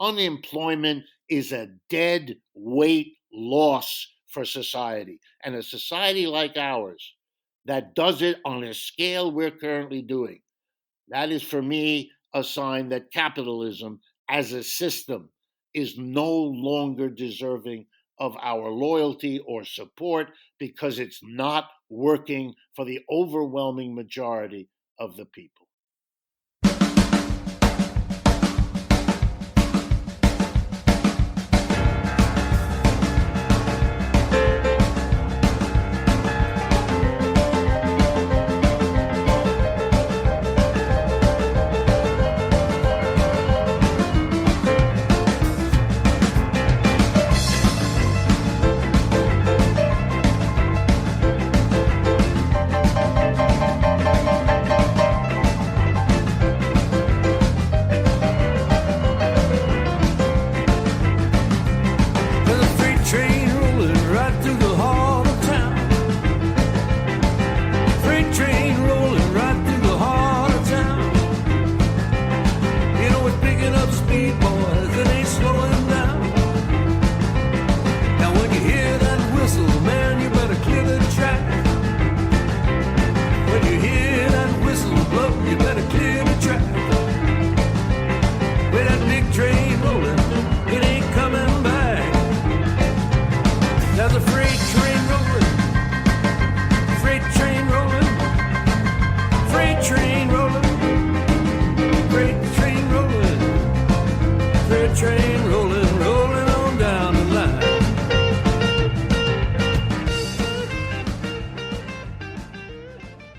Unemployment is a dead weight loss for society. And a society like ours that does it on a scale we're currently doing, that is for me a sign that capitalism as a system is no longer deserving of our loyalty or support because it's not working for the overwhelming majority of the people.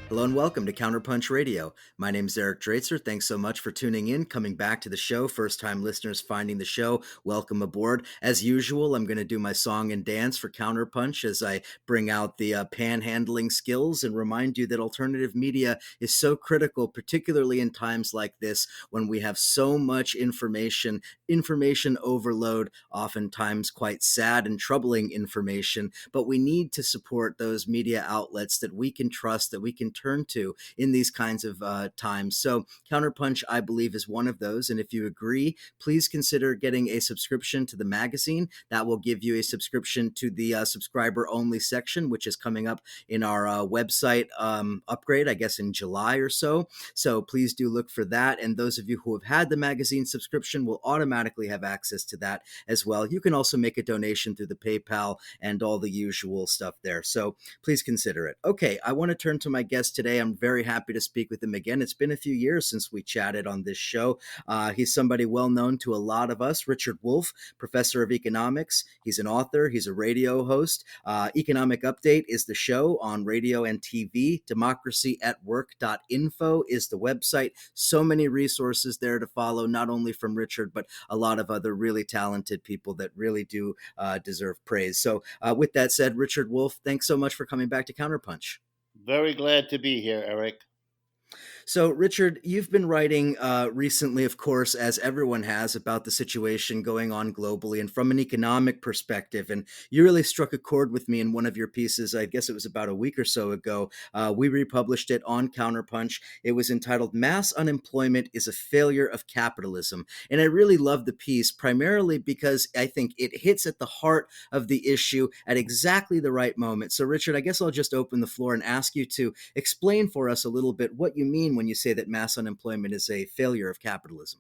Hello and welcome to Counterpunch Radio. My name is Eric Draitzer. Thanks so much for tuning in, coming back to the show. First-time listeners finding the show, welcome aboard. As usual, I'm going to do my song and dance for Counterpunch as I bring out the panhandling skills and remind you that alternative media is so critical, particularly in times like this when we have so much information overload, oftentimes quite sad and troubling information, but we need to support those media outlets that we can trust, that we can turn to in these kinds of times. So Counterpunch, I believe, is one of those. And if you agree, please consider getting a subscription to the magazine. That will give you a subscription to the subscriber-only section, which is coming up in our website upgrade, I guess, in July or so. So please do look for that. And those of you who have had the magazine subscription will automatically have access to that as well. You can also make a donation through the PayPal and all the usual stuff there. So please consider it. Okay, I want to turn to my guest today. I'm very happy to speak with him again. It's been a few years since we chatted on this show. He's somebody well known to a lot of us, Richard Wolff, professor of economics. He's an author. He's a radio host. Economic Update is the show on radio and TV. Democracyatwork.info is the website. So many resources there to follow, not only from Richard, but a lot of other really talented people that really do deserve praise. So with that said, Richard Wolff, thanks so much for coming back to Counterpunch. Very glad to be here, Eric. So, Richard, you've been writing recently, of course, as everyone has, about the situation going on globally and from an economic perspective. And you really struck a chord with me in one of your pieces. I guess it was about a week or so ago. We republished it on Counterpunch. It was entitled "Mass Unemployment is a Failure of Capitalism." And I really love the piece, primarily because I think it hits at the heart of the issue at exactly the right moment. So, Richard, I guess I'll just open the floor and ask you to explain for us a little bit what you mean when you say that mass unemployment is a failure of capitalism.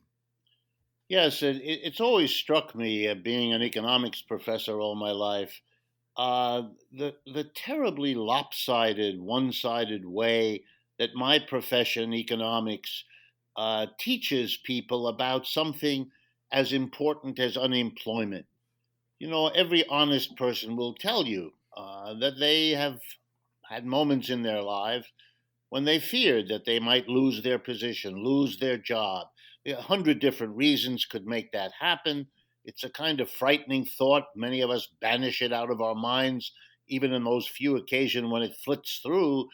Yes, it's always struck me, being an economics professor all my life, the terribly lopsided, one-sided way that my profession, economics, teaches people about something as important as unemployment. You know, every honest person will tell you that they have had moments in their lives when they feared that they might lose their position, lose their job. 100 different reasons could make that happen. It's a kind of frightening thought. Many of us banish it out of our minds, even in those few occasions when it flits through.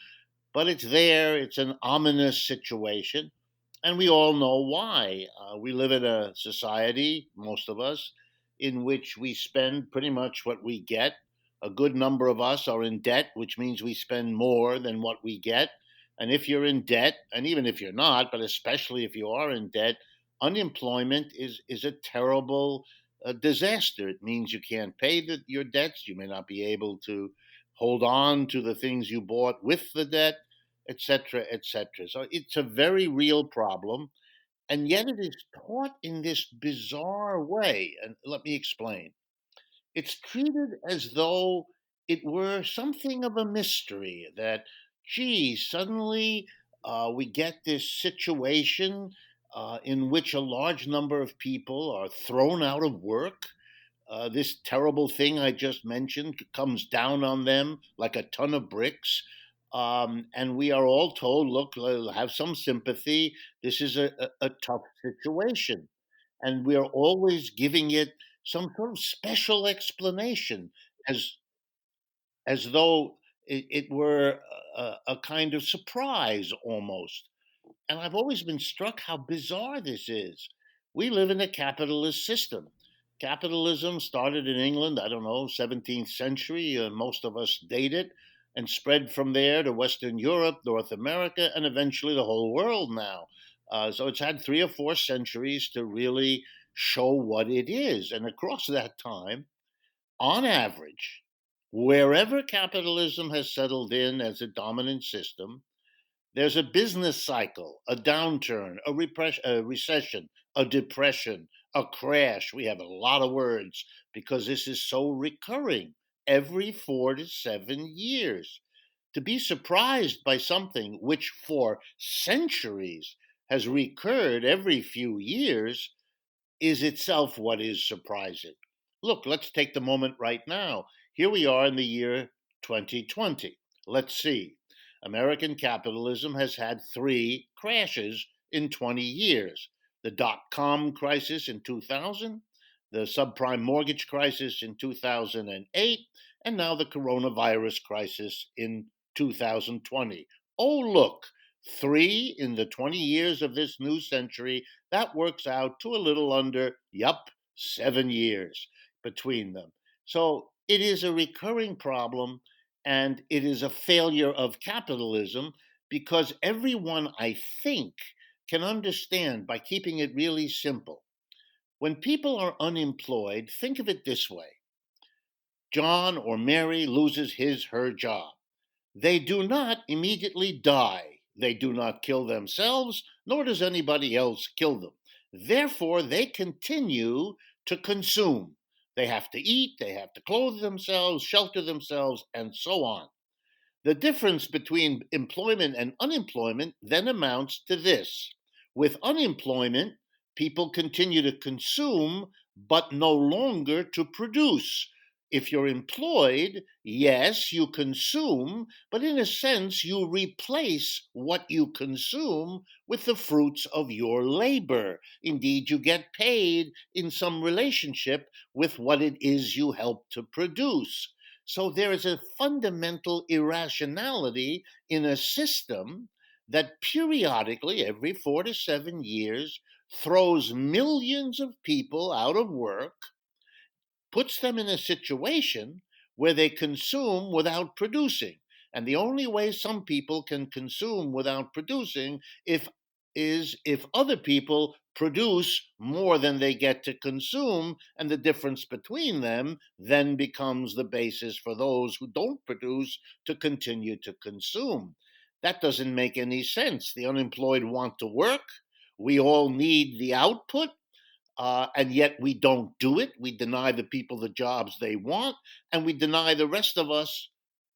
But it's there. It's an ominous situation. And we all know why. We live in a society, most of us, in which we spend pretty much what we get. A good number of us are in debt, which means we spend more than what we get. And if you're in debt, and even if you're not, but especially if you are in debt, Unemployment is a terrible disaster. It means you can't pay your debts. You may not be able to hold on to the things you bought with the debt, etc., etc. So it's a very real problem, and yet it is taught in this bizarre way. And let me explain. It's treated as though it were something of a mystery that, gee, suddenly we get this situation in which a large number of people are thrown out of work. This terrible thing I just mentioned comes down on them like a ton of bricks. And we are all told, look, have some sympathy. This is a tough situation. And we are always giving it some sort of special explanation as, as though it were a kind of surprise almost. And I've always been struck how bizarre this is. We live in a capitalist system. Capitalism started in England, I don't know, 17th century. Most of us date it, and spread from there to Western Europe, North America, and eventually the whole world now. So it's had 3 or 4 centuries to really show what it is. And across that time, on average, wherever capitalism has settled in as a dominant system, there's a business cycle, a downturn, a recession, a depression, a crash. We have a lot of words because this is so recurring every 4 to 7 years. To be surprised by something which for centuries has recurred every few years is itself what is surprising. Look, let's take the moment right now. Here we are in the year 2020. Let's see. American capitalism has had 3 crashes in 20 years: the dot com crisis in 2000, the subprime mortgage crisis in 2008, and now the coronavirus crisis in 2020. Oh, look, 3 in the 20 years of this new century. That works out to a little under, 7 years between them. So it is a recurring problem, and it is a failure of capitalism because everyone, I think, can understand by keeping it really simple. When people are unemployed, think of it this way: John or Mary loses her job. They do not immediately die. They do not kill themselves, nor does anybody else kill them. Therefore, they continue to consume. They have to eat, they have to clothe themselves, shelter themselves, and so on. The difference between employment and unemployment then amounts to this: with unemployment, people continue to consume, but no longer to produce. If you're employed, yes, you consume, but in a sense, you replace what you consume with the fruits of your labor. Indeed, you get paid in some relationship with what it is you help to produce. So there is a fundamental irrationality in a system that periodically, every 4 to 7 years, throws millions of people out of work, puts them in a situation where they consume without producing. And the only way some people can consume without producing is if other people produce more than they get to consume, and the difference between them then becomes the basis for those who don't produce to continue to consume. That doesn't make any sense. The unemployed want to work. We all need the output, and yet we don't do it. We deny the people the jobs they want, and we deny the rest of us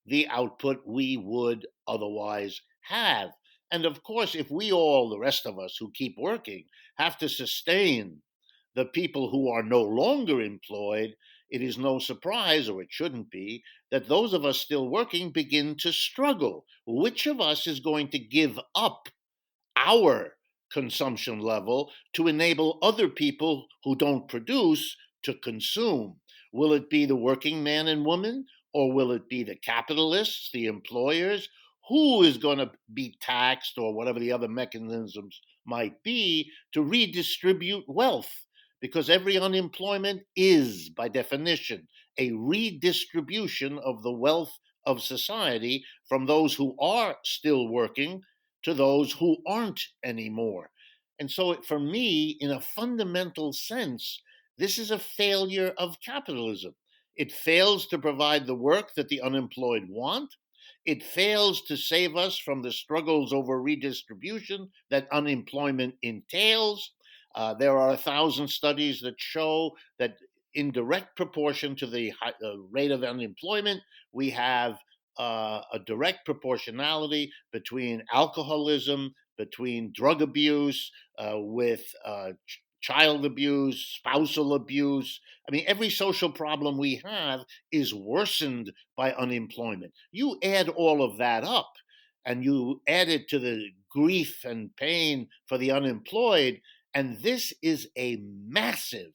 the output we would otherwise have. And of course, if we all, the rest of us who keep working, have to sustain the people who are no longer employed, it is no surprise, or it shouldn't be, that those of us still working begin to struggle. Which of us is going to give up our consumption level to enable other people who don't produce to consume? Will it be the working man and woman, or will it be the capitalists, the employers? Who is going to be taxed, or whatever the other mechanisms might be, to redistribute wealth? Because every unemployment is, by definition, a redistribution of the wealth of society from those who are still working to those who aren't anymore. And so, for me, in a fundamental sense, this is a failure of capitalism. It fails to provide the work that the unemployed want. It fails to save us from the struggles over redistribution that unemployment entails. There are 1,000 studies that show that in direct proportion to the rate of unemployment, we have a direct proportionality between alcoholism, between drug abuse, with child abuse, spousal abuse. I mean, every social problem we have is worsened by unemployment. You add all of that up and you add it to the grief and pain for the unemployed, and this is a massive,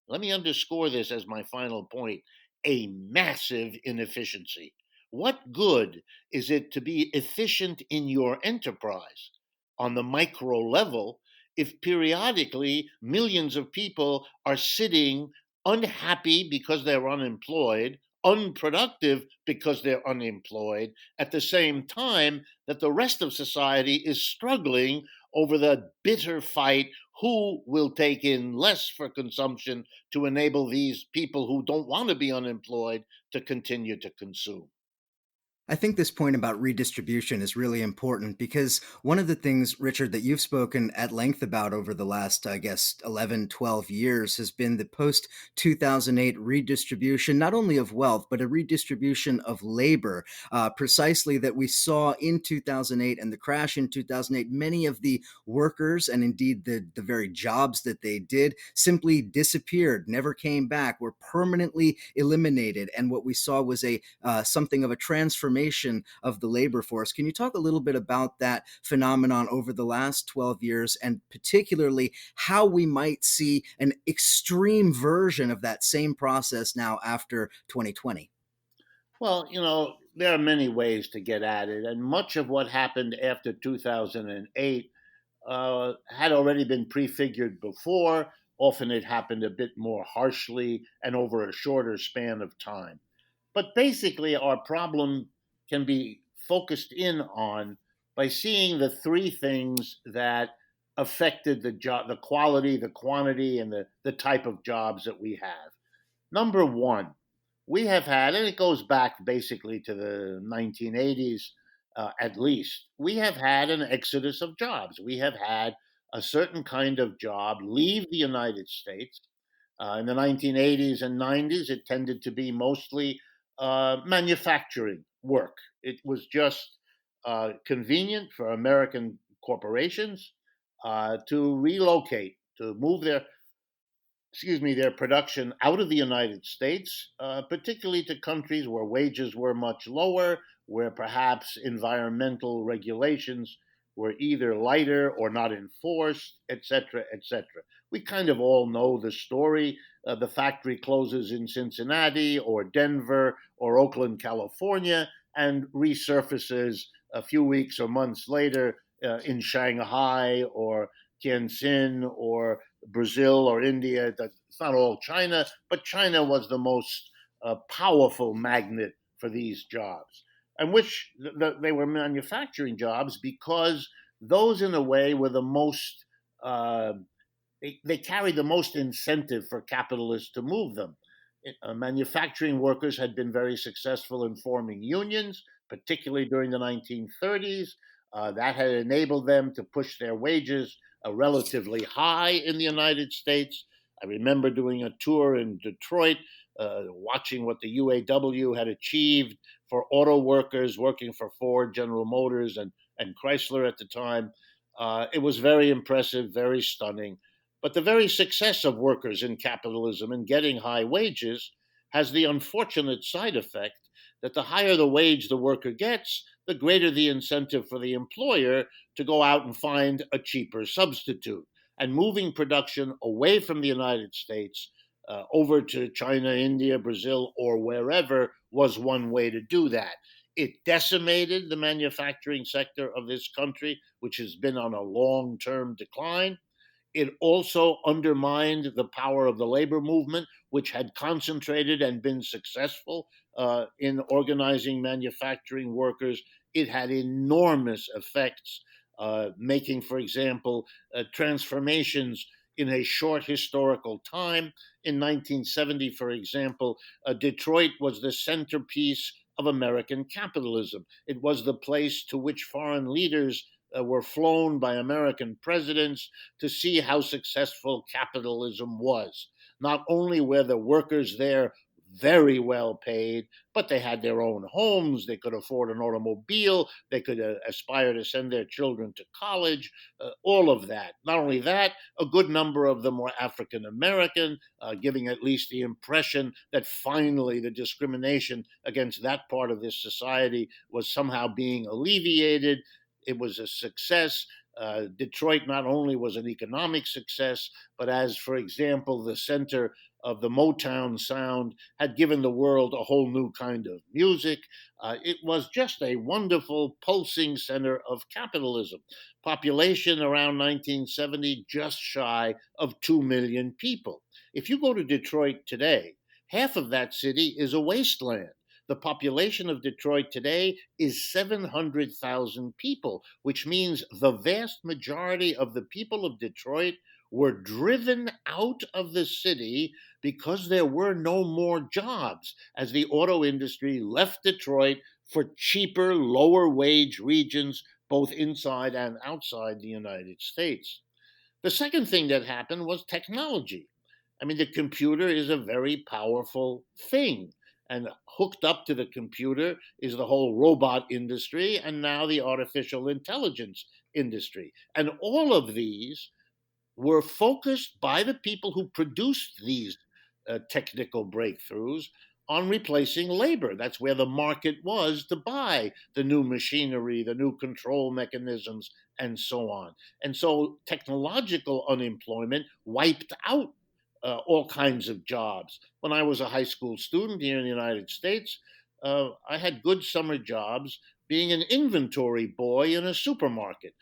let me underscore this as my final point, a massive inefficiency. What good is it to be efficient in your enterprise on the micro level if periodically millions of people are sitting unhappy because they're unemployed, unproductive because they're unemployed, at the same time that the rest of society is struggling over the bitter fight who will take in less for consumption to enable these people who don't want to be unemployed to continue to consume. I think this point about redistribution is really important because one of the things, Richard, that you've spoken at length about over the last, I guess, 11, 12 years has been the post 2008 redistribution, not only of wealth, but a redistribution of labor. Precisely that we saw in 2008 and the crash in 2008, many of the workers and indeed the very jobs that they did simply disappeared, never came back, were permanently eliminated. And what we saw was a something of a transformation of the labor force. Can you talk a little bit about that phenomenon over the last 12 years and particularly how we might see an extreme version of that same process now after 2020? Well, there are many ways to get at it, and much of what happened after 2008 had already been prefigured before. Often it happened a bit more harshly and over a shorter span of time. But basically, our problem can be focused in on by seeing the three things that affected the job, the quality, the quantity, and the type of jobs that we have. Number one, we have had, and it goes back basically to the 1980s at least, we have had an exodus of jobs. We have had a certain kind of job leave the United States. In the 1980s and 90s, it tended to be mostly manufacturing work. It was just convenient for American corporations to relocate, to move their production out of the United States, particularly to countries where wages were much lower, where perhaps environmental regulations were either lighter or not enforced, etc., etc. We kind of all know the story. The factory closes in Cincinnati or Denver or Oakland, California, and resurfaces a few weeks or months later in Shanghai or Tianjin or Brazil or India. It's not all China, but China was the most powerful magnet for these jobs, and which they were manufacturing jobs because those, in a way, were the most. They carried the most incentive for capitalists to move them. Manufacturing workers had been very successful in forming unions, particularly during the 1930s. That had enabled them to push their wages relatively high in the United States. I remember doing a tour in Detroit, watching what the UAW had achieved for auto workers working for Ford, General Motors, and Chrysler at the time. It was very impressive, very stunning. But the very success of workers in capitalism and getting high wages has the unfortunate side effect that the higher the wage the worker gets, the greater the incentive for the employer to go out and find a cheaper substitute. And moving production away from the United States over to China, India, Brazil, or wherever was one way to do that. It decimated the manufacturing sector of this country, which has been on a long term decline. It also undermined the power of the labor movement, which had concentrated and been successful in organizing manufacturing workers. It had enormous effects making, for example, transformations in a short historical time. In 1970, for example, Detroit was the centerpiece of American capitalism. It was the place to which foreign leaders were flown by American presidents to see how successful capitalism was. Not only were the workers there very well paid, but they had their own homes. They could afford an automobile. They could aspire to send their children to college. All of that. Not only that, a good number of them were African American, giving at least the impression that finally the discrimination against that part of this society was somehow being alleviated. It was a success. Detroit not only was an economic success, but as, for example, the center of the Motown sound, had given the world a whole new kind of music. It was just a wonderful pulsing center of capitalism. Population around 1970, just shy of 2 million people. If you go to Detroit today, half of that city is a wasteland. The population of Detroit today is 700,000 people, which means the vast majority of the people of Detroit were driven out of the city because there were no more jobs as the auto industry left Detroit for cheaper, lower wage regions, both inside and outside the United States. The second thing that happened was technology. I mean, the computer is a very powerful thing. And hooked up to the computer is the whole robot industry and now the artificial intelligence industry. And all of these were focused by the people who produced these technical breakthroughs on replacing labor. That's where the market was to buy the new machinery, the new control mechanisms, and so on. And so technological unemployment wiped out all kinds of jobs. When I was a high school student here in the United States, I had good summer jobs being an inventory boy in a supermarket,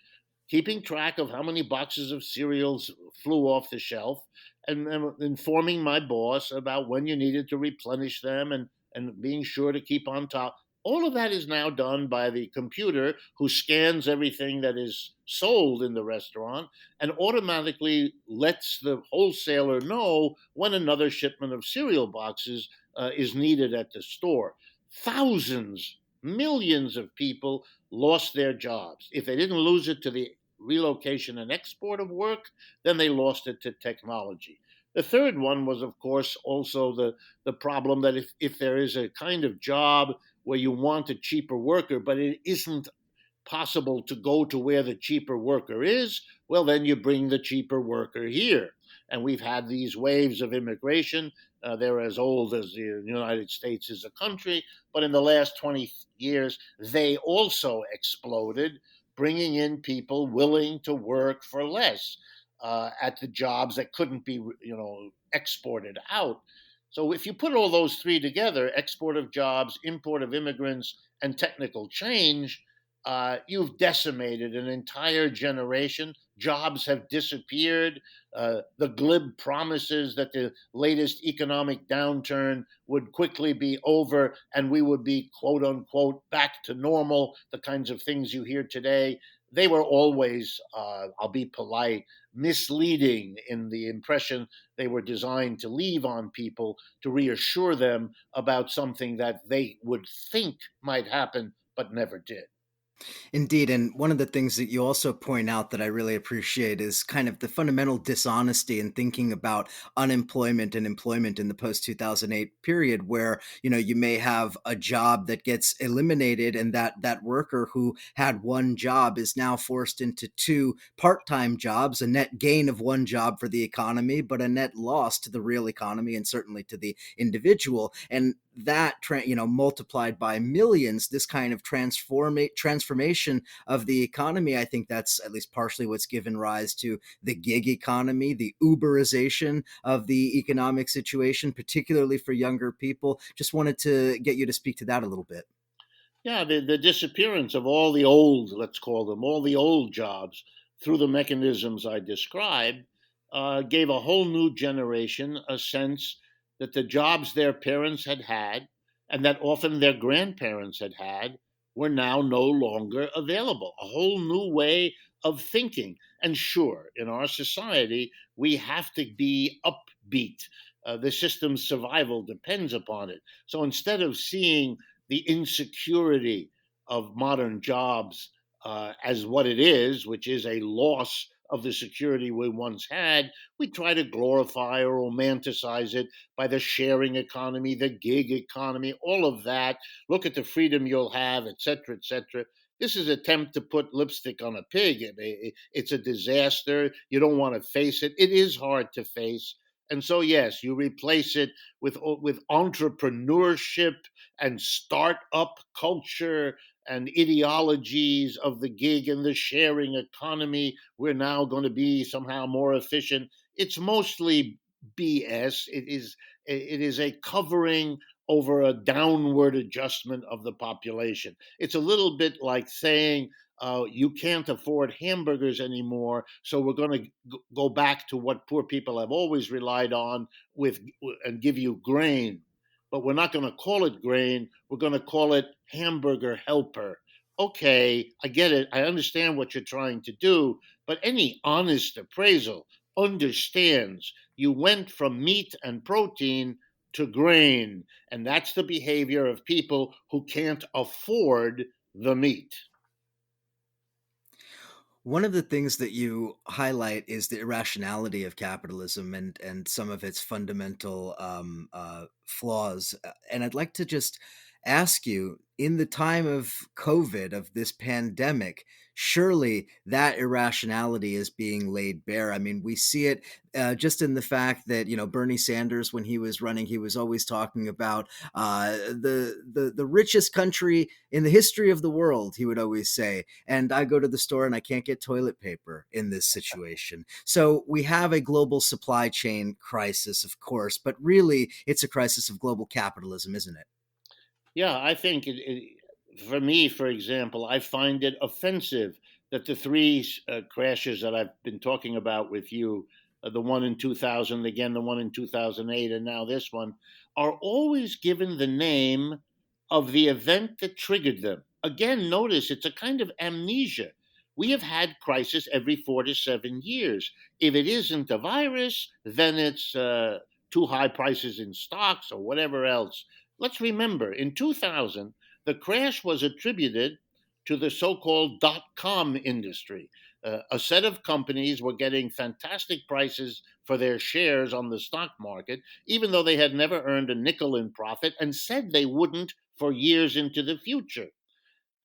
keeping track of how many boxes of cereals flew off the shelf and informing my boss about when you needed to replenish them and being sure to keep on top. All of that is now done by the computer who scans everything that is sold in the restaurant and automatically lets the wholesaler know when another shipment of cereal boxes is needed at the store. Thousands, millions of people lost their jobs. If they didn't lose it to the relocation and export of work, then they lost it to technology. The third one was, of course, also the problem that if there is a kind of job where you want a cheaper worker, but it isn't possible to go to where the cheaper worker is, well, then you bring the cheaper worker here. And we've had these waves of immigration. They're as old as the United States as a country, but in the last 20 years, they also exploded, bringing in people willing to work for less at the jobs that couldn't be, exported out. So if you put all those three together, export of jobs, import of immigrants, and technical change, you've decimated an entire generation. Jobs have disappeared. The glib promises that the latest economic downturn would quickly be over and we would be, quote unquote, back to normal, the kinds of things you hear today, they were always, I'll be polite, misleading in the impression they were designed to leave on people to reassure them about something that they would think might happen but never did. Indeed. And one of the things that you also point out that I really appreciate is kind of the fundamental dishonesty in thinking about unemployment and employment in the post 2008 period, where, you may have a job that gets eliminated and that worker who had one job is now forced into two part-time jobs, a net gain of one job for the economy, but a net loss to the real economy and certainly to the individual. And that multiplied by millions, this kind of transformation of the economy, I think that's at least partially what's given rise to the gig economy, the Uberization of the economic situation, particularly for younger people. Just wanted to get you to speak to that a little bit. Yeah, the disappearance of all the old, let's call them, all the old jobs through the mechanisms I described gave a whole new generation a sense that the jobs their parents had had and that often their grandparents had were now no longer available. A whole new way of thinking. And sure, in our society, we have to be upbeat. The system's survival depends upon it. So instead of seeing the insecurity of modern jobs as what it is, which is a loss of the security we once had, we try to glorify or romanticize it by the sharing economy, the gig economy, all of that. Look at the freedom you'll have, et cetera, et cetera. This is an attempt to put lipstick on a pig. It's a disaster. You don't want to face it. It is hard to face. And so, yes, you replace it with entrepreneurship and startup culture and ideologies of the gig and the sharing economy. We're now going to be somehow more efficient. It's mostly BS. It is a covering over a downward adjustment of the population. It's a little bit like saying you can't afford hamburgers anymore, so we're going to go back to what poor people have always relied on with and give you grain. But we're not going to call it grain. We're going to call it hamburger helper. Okay, I get it. I understand what you're trying to do, but any honest appraisal understands you went from meat and protein to grain, and that's the behavior of people who can't afford the meat. One of the things that you highlight is the irrationality of capitalism and some of its fundamental flaws. And I'd like to just ask you, in the time of COVID, of this pandemic, surely that irrationality is being laid bare. I mean, we see it just in the fact that, you know, Bernie Sanders, when he was running, he was always talking about the richest country in the history of the world, he would always say. And I go to the store and I can't get toilet paper in this situation. So we have a global supply chain crisis, of course, but really it's a crisis of global capitalism, isn't it? Yeah, I think for me, for example, I find it offensive that the three crashes that I've been talking about with you, the one in 2000, again, the one in 2008, and now this one, are always given the name of the event that triggered them. Again, notice it's a kind of amnesia. We have had crisis every 4 to 7 years. If it isn't a virus, then it's too high prices in stocks or whatever else. Let's remember, in 2000, the crash was attributed to the so called dot com industry. A set of companies were getting fantastic prices for their shares on the stock market, even though they had never earned a nickel in profit and said they wouldn't for years into the future.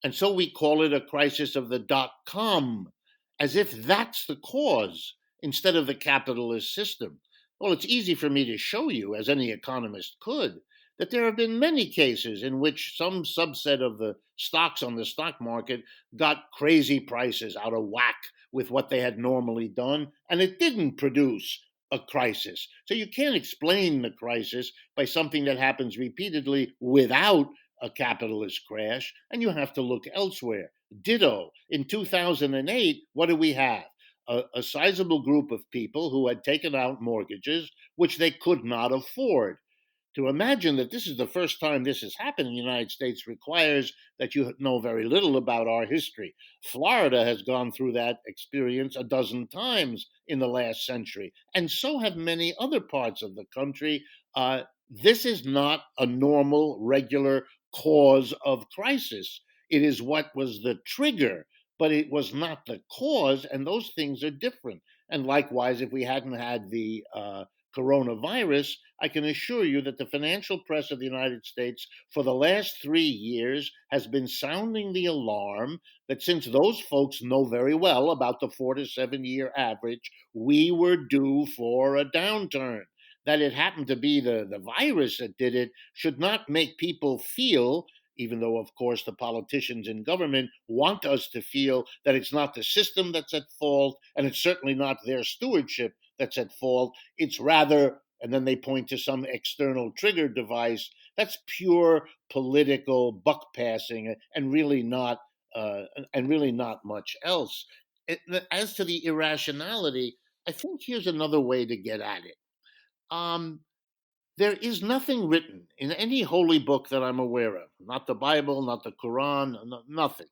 And so we call it a crisis of the dot com, as if that's the cause instead of the capitalist system. Well, it's easy for me to show you, as any economist could, that there have been many cases in which some subset of the stocks on the stock market got crazy prices out of whack with what they had normally done, and it didn't produce a crisis. So you can't explain the crisis by something that happens repeatedly without a capitalist crash, and you have to look elsewhere. Ditto, in 2008, what do we have? A sizable group of people who had taken out mortgages which they could not afford. To imagine that this is the first time this has happened in the United States requires that you know very little about our history. Florida has gone through that experience a dozen times in the last century, and so have many other parts of the country. This is not a normal, regular cause of crisis. It is what was the trigger, but it was not the cause, and those things are different. And likewise, if we hadn't had the coronavirus, I can assure you that the financial press of the United States for the last 3 years has been sounding the alarm that since those folks know very well about the 4 to 7 year average, we were due for a downturn. That it happened to be the virus that did it should not make people feel, even though, of course, the politicians in government want us to feel that it's not the system that's at fault, and it's certainly not their stewardship that's at fault. It's rather, and then they point to some external trigger device. That's pure political buck passing, and really not much else. As to the irrationality, I think here's another way to get at it. Um, there is nothing written in any holy book that I'm aware of, not the Bible, not the Quran, nothing,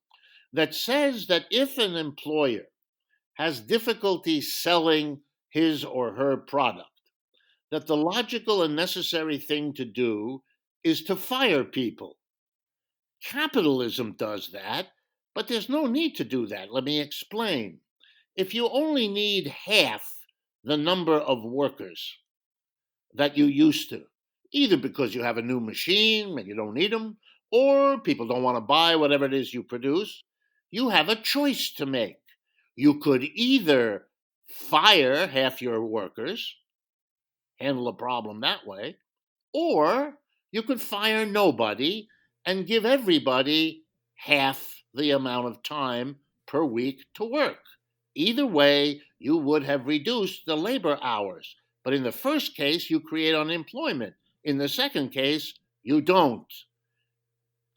that says that if an employer has difficulty selling his or her product, that the logical and necessary thing to do is to fire people. Capitalism does that, but there's no need to do that. Let me explain. If you only need half the number of workers that you used to, either because you have a new machine and you don't need them, or people don't want to buy whatever it is you produce, you have a choice to make. You could either fire half your workers, handle the problem that way, or you could fire nobody and give everybody half the amount of time per week to work. Either way, you would have reduced the labor hours. But in the first case, you create unemployment. In the second case, you don't.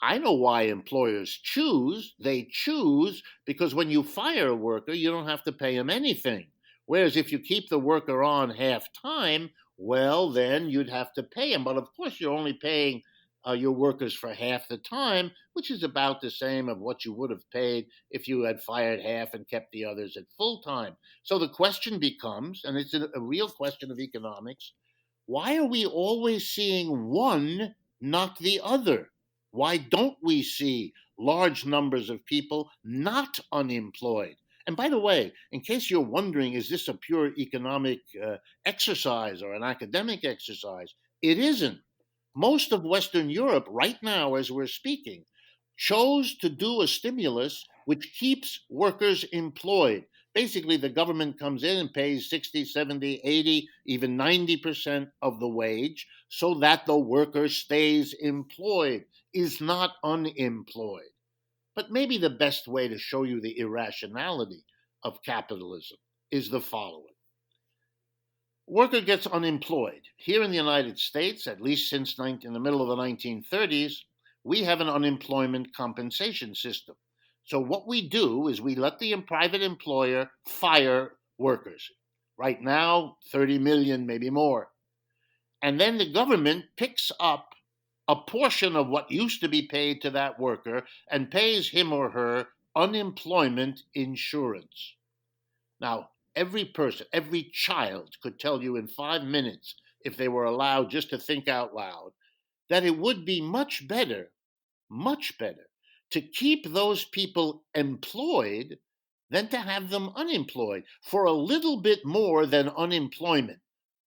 I know why employers choose. They choose because when you fire a worker, you don't have to pay him anything. Whereas if you keep the worker on half time, well, then you'd have to pay him. But of course, you're only paying your workers for half the time, which is about the same of what you would have paid if you had fired half and kept the others at full time. So the question becomes, and it's a real question of economics, why are we always seeing one, not the other? Why don't we see large numbers of people not unemployed? And by the way, in case you're wondering, is this a pure economic exercise or an academic exercise? It isn't. Most of Western Europe, right now, as we're speaking, chose to do a stimulus which keeps workers employed. Basically, the government comes in and pays 60, 70, 80, even 90% of the wage so that the worker stays employed, is not unemployed. But maybe the best way to show you the irrationality of capitalism is the following. Worker gets unemployed. Here in the United States, at least since in the middle of the 1930s, we have an unemployment compensation system. So what we do is we let the private employer fire workers. Right now, 30 million, maybe more. And then the government picks up a portion of what used to be paid to that worker and pays him or her unemployment insurance. Now, every person, every child could tell you in 5 minutes, if they were allowed just to think out loud, that it would be much better to keep those people employed than to have them unemployed. For a little bit more than unemployment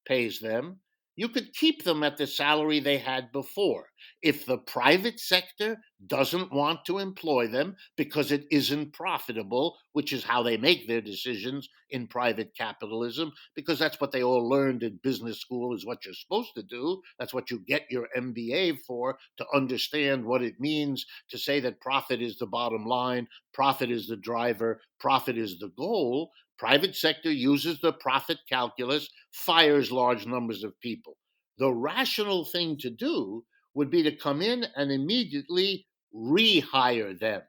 pays them, you could keep them at the salary they had before. If the private sector doesn't want to employ them because it isn't profitable, which is how they make their decisions in private capitalism, because that's what they all learned in business school is what you're supposed to do. That's what you get your MBA for, to understand what it means to say that profit is the bottom line, profit is the driver, profit is the goal. Private sector uses the profit calculus, fires large numbers of people. The rational thing to do would be to come in and immediately rehire them.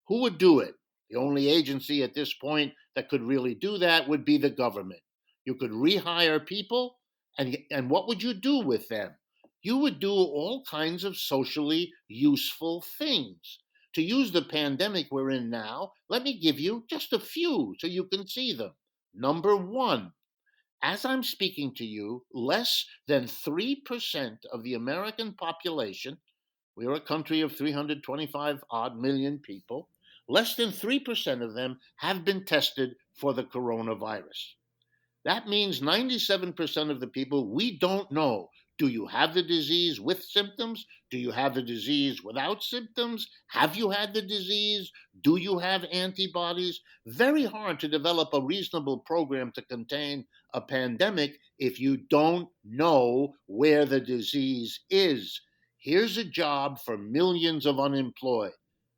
Who would do it? The only agency at this point that could really do that would be the government. You could rehire people, and what would you do with them? You would do all kinds of socially useful things. To use the pandemic we're in now, let me give you just a few so you can see them. Number one, as I'm speaking to you, less than 3% of the American population, we're a country of 325 odd million people, less than 3% of them have been tested for the coronavirus. That means 97% of the people we don't know. Do you have the disease with symptoms? Do you have the disease without symptoms? Have you had the disease? Do you have antibodies? Very hard to develop a reasonable program to contain a pandemic if you don't know where the disease is. Here's a job for millions of unemployed.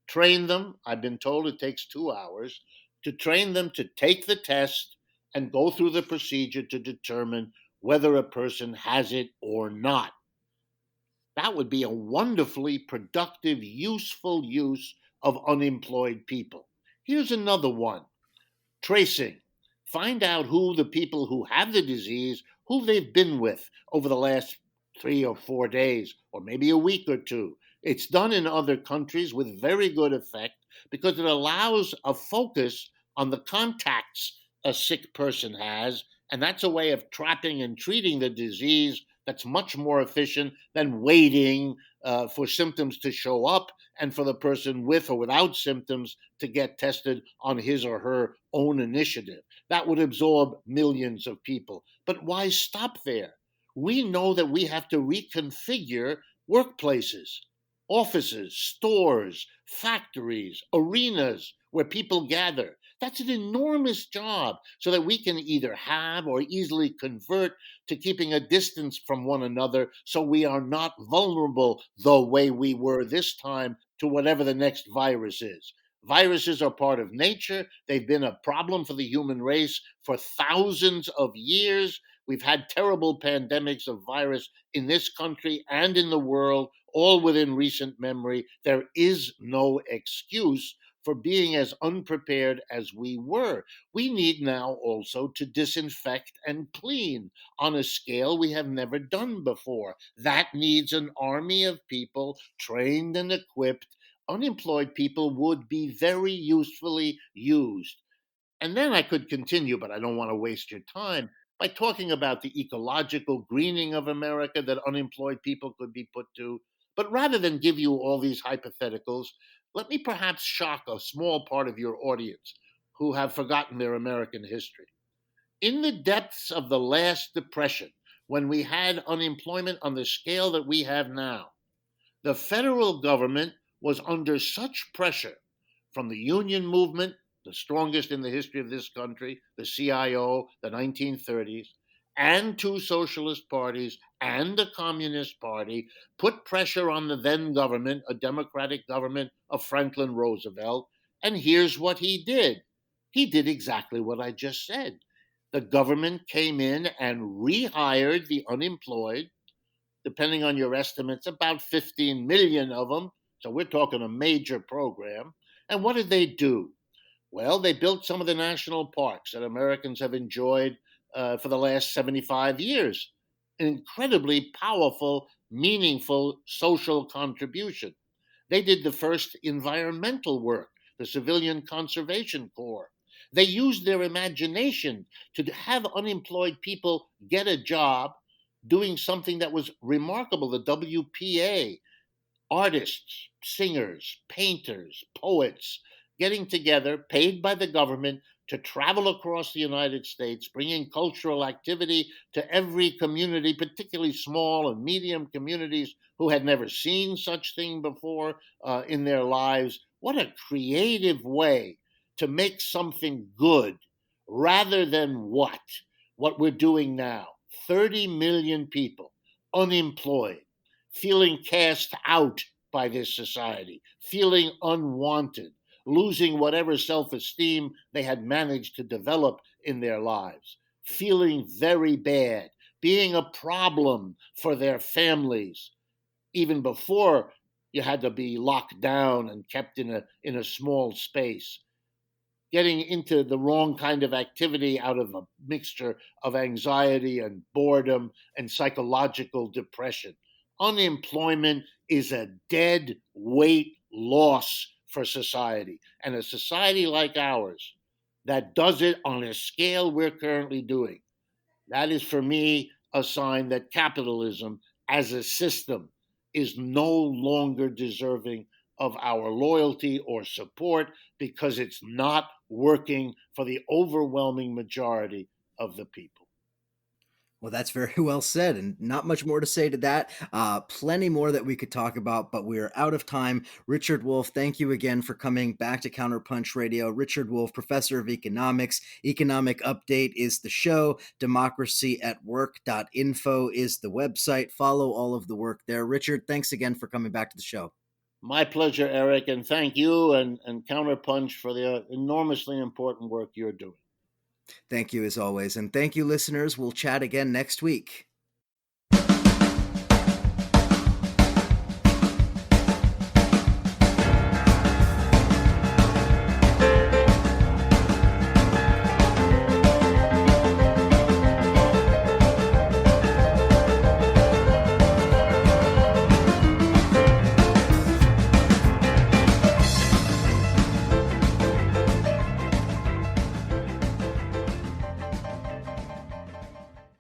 Train them. I've been told it takes 2 hours to train them to take the test and go through the procedure to determine whether a person has it or not. That would be a wonderfully productive, useful use of unemployed people. Here's another one. Tracing. Find out who the people who have the disease, who they've been with over the last 3 or 4 days, or maybe a week or two. It's done in other countries with very good effect because it allows a focus on the contacts a sick person has, and that's a way of trapping and treating the disease that's much more efficient than waiting for symptoms to show up and for the person with or without symptoms to get tested on his or her own initiative. That would absorb millions of people. But why stop there? We know that we have to reconfigure workplaces, offices, stores, factories, arenas where people gather. That's an enormous job so that we can either have or easily convert to keeping a distance from one another so we are not vulnerable the way we were this time to whatever the next virus is. Viruses are part of nature. They've been a problem for the human race for thousands of years. We've had terrible pandemics of virus in this country and in the world, all within recent memory. There is no excuse for being as unprepared as we were. We need now also to disinfect and clean on a scale we have never done before. That needs an army of people trained and equipped. Unemployed people would be very usefully used. And then I could continue, but I don't want to waste your time, by talking about the ecological greening of America that unemployed people could be put to. But rather than give you all these hypotheticals, let me perhaps shock a small part of your audience who have forgotten their American history. In the depths of the last depression, when we had unemployment on the scale that we have now, the federal government was under such pressure from the union movement, the strongest in the history of this country, the CIO, the 1930s, and two socialist parties and the Communist Party, put pressure on the then government, a democratic government of Franklin Roosevelt. And here's what he did. He did exactly what I just said. The government came in and rehired the unemployed, depending on your estimates, about 15 million of them. So we're talking a major program. And what did they do? Well, they built some of the national parks that Americans have enjoyed for the last 75 years. An incredibly powerful, meaningful social contribution. They did the first environmental work, the Civilian Conservation Corps. They used their imagination to have unemployed people get a job doing something that was remarkable. The WPA, artists, singers, painters, poets, getting together, paid by the government to travel across the United States, bringing cultural activity to every community, particularly small and medium communities who had never seen such thing before in their lives. What a creative way to make something good rather than what we're doing now. 30 million people unemployed, feeling cast out by this society, feeling unwanted, losing whatever self esteem they had managed to develop in their lives, feeling very bad, being a problem for their families, even before you had to be locked down and kept in a small space, getting into the wrong kind of activity out of a mixture of anxiety and boredom and psychological depression. Unemployment is a dead weight loss for society. And a society like ours that does it on a scale we're currently doing, that is for me a sign that capitalism as a system is no longer deserving of our loyalty or support because it's not working for the overwhelming majority of the people. Well, that's very well said, and not much more to say to that. Plenty more that we could talk about, but we're out of time. Richard Wolff, thank you again for coming back to Counterpunch Radio. Richard Wolff, professor of economics. Economic Update is the show. Democracyatwork.info is the website. Follow all of the work there. Richard, thanks again for coming back to the show. My pleasure, Eric, and thank you and Counterpunch for the enormously important work you're doing. Thank you as always, and thank you, listeners. We'll chat again next week.